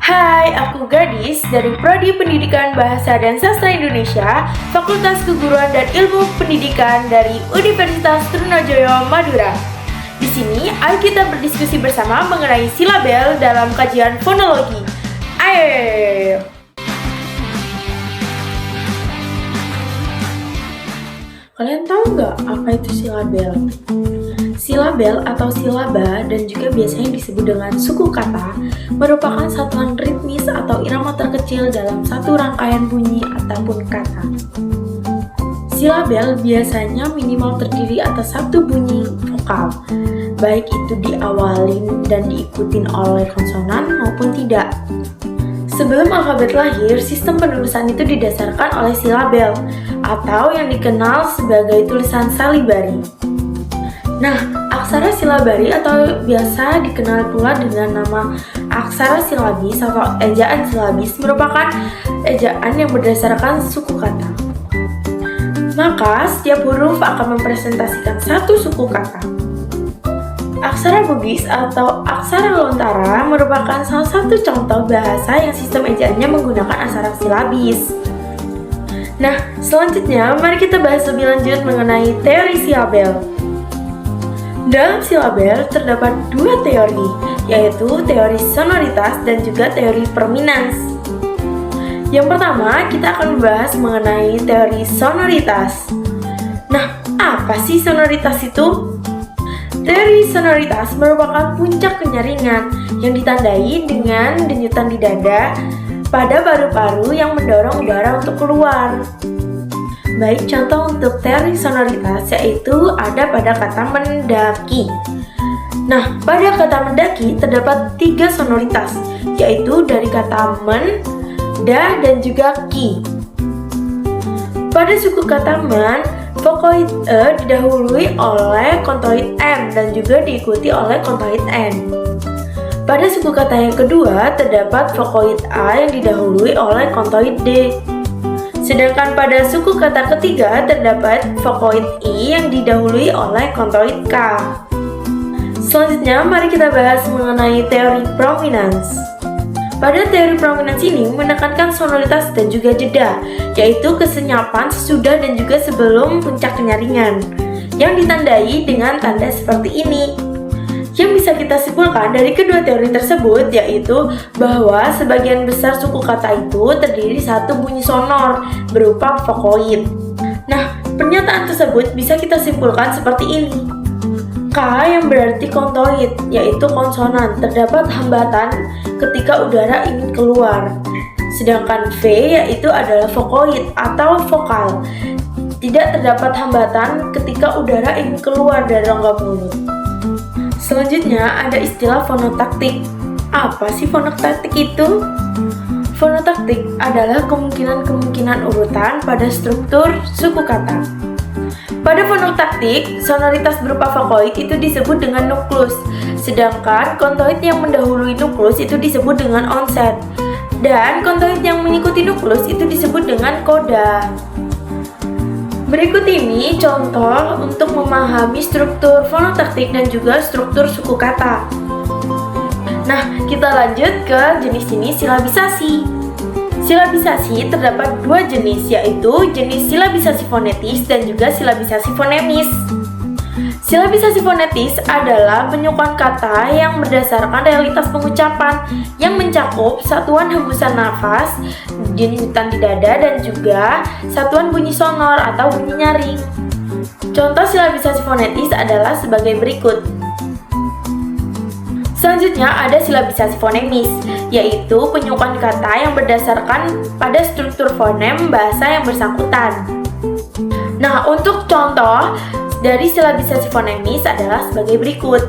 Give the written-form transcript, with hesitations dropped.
Hai, aku Gadis dari Prodi Pendidikan Bahasa dan Sastra Indonesia, Fakultas Keguruan dan Ilmu Pendidikan dari Universitas Trunojoyo, Madura. Di sini, ayo kita berdiskusi bersama mengenai silabel dalam kajian fonologi. Ayo! Kalian tahu nggak apa itu silabel? Silabel atau silaba dan juga biasanya disebut dengan suku kata merupakan satuan ritmis atau irama terkecil dalam satu rangkaian bunyi ataupun kata. Silabel biasanya minimal terdiri atas satu bunyi vokal, baik itu diawalin dan diikutin oleh konsonan maupun tidak. Sebelum alfabet lahir, sistem penulisan itu didasarkan oleh silabel atau yang dikenal sebagai tulisan salibari. Nah, aksara silabari atau biasa dikenal pula dengan nama aksara silabis atau ejaan silabis merupakan ejaan yang berdasarkan suku kata. Maka, setiap huruf akan mempresentasikan satu suku kata. Aksara bugis atau aksara lontara merupakan salah satu contoh bahasa yang sistem ejaannya menggunakan aksara silabis. Nah, selanjutnya mari kita bahas lebih lanjut mengenai teori silabel. Dalam silabel terdapat dua teori, yaitu teori sonoritas dan juga teori perminans. Yang pertama, kita akan membahas mengenai teori sonoritas. Nah, apa sih sonoritas itu? Teori sonoritas merupakan puncak kenyaringan yang ditandai dengan denyutan di dada pada paru-paru yang mendorong udara untuk keluar. Baik, contoh untuk teori sonoritas yaitu ada pada kata mendaki. Nah, pada kata mendaki terdapat tiga sonoritas, yaitu dari kata men, da, dan juga ki. Pada suku kata men, vokoid e didahului oleh kontoid m dan juga diikuti oleh kontoid n. Pada suku kata yang kedua terdapat vokoid a yang didahului oleh kontoid d. Sedangkan pada suku kata ketiga terdapat vokoid i yang didahului oleh kontoid k. Selanjutnya, mari kita bahas mengenai teori prominans. Pada teori prominans ini menekankan sonoritas dan juga jeda, yaitu kesenyapan sesudah dan juga sebelum puncak kenyaringan, yang ditandai dengan tanda seperti ini. Yang bisa kita simpulkan dari kedua teori tersebut yaitu bahwa sebagian besar suku kata itu terdiri satu bunyi sonor berupa vokoid. Nah, pernyataan tersebut bisa kita simpulkan seperti ini. K yang berarti kontoid, yaitu konsonan, terdapat hambatan ketika udara ingin keluar. Sedangkan V yaitu adalah vokoid atau vokal. Tidak terdapat hambatan ketika udara ingin keluar dari rongga mulut. Selanjutnya ada istilah fonotaktik. Apa sih fonotaktik itu? Fonotaktik adalah kemungkinan-kemungkinan urutan pada struktur suku kata. Pada fonotaktik, sonoritas berupa vokoid itu disebut dengan nuklus, sedangkan kontoid yang mendahului nuklus itu disebut dengan onset, dan kontoid yang mengikuti nuklus itu disebut dengan koda. Berikut ini contoh untuk memahami struktur fonotaktik dan juga struktur suku kata. Nah, kita lanjut ke jenis-jenis silabisasi. Silabisasi terdapat dua jenis, yaitu jenis silabisasi fonetis dan juga silabisasi fonemis. Silabisasi fonetis adalah penyukuan kata yang berdasarkan realitas pengucapan yang mencakup satuan hembusan nafas, denyutan di dada, dan juga satuan bunyi sonor atau bunyi nyaring. Contoh silabisasi fonetis adalah sebagai berikut. Selanjutnya ada silabisasi fonemis, yaitu penyukuan kata yang berdasarkan pada struktur fonem bahasa yang bersangkutan. Nah, untuk contoh dari silabisasi fonemis adalah sebagai berikut.